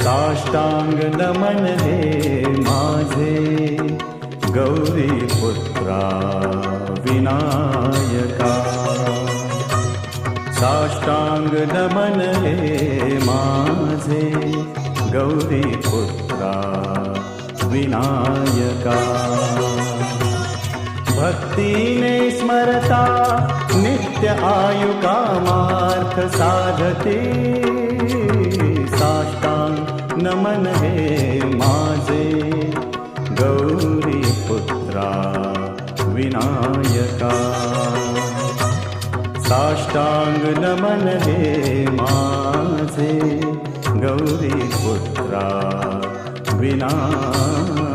साष्टांग नमन हे माझे गौरी पुत्रा विनायका साष्टांग नमन हे माझे गौरी पुत्रा विनायका भक्तीने स्मरता नित्य आयु कामार्थ साधते साष्टांग नमन हे माझे गौरी पुत्रा विनायका साष्टांग नमन हे माझे गौरी पुत्रा विनायका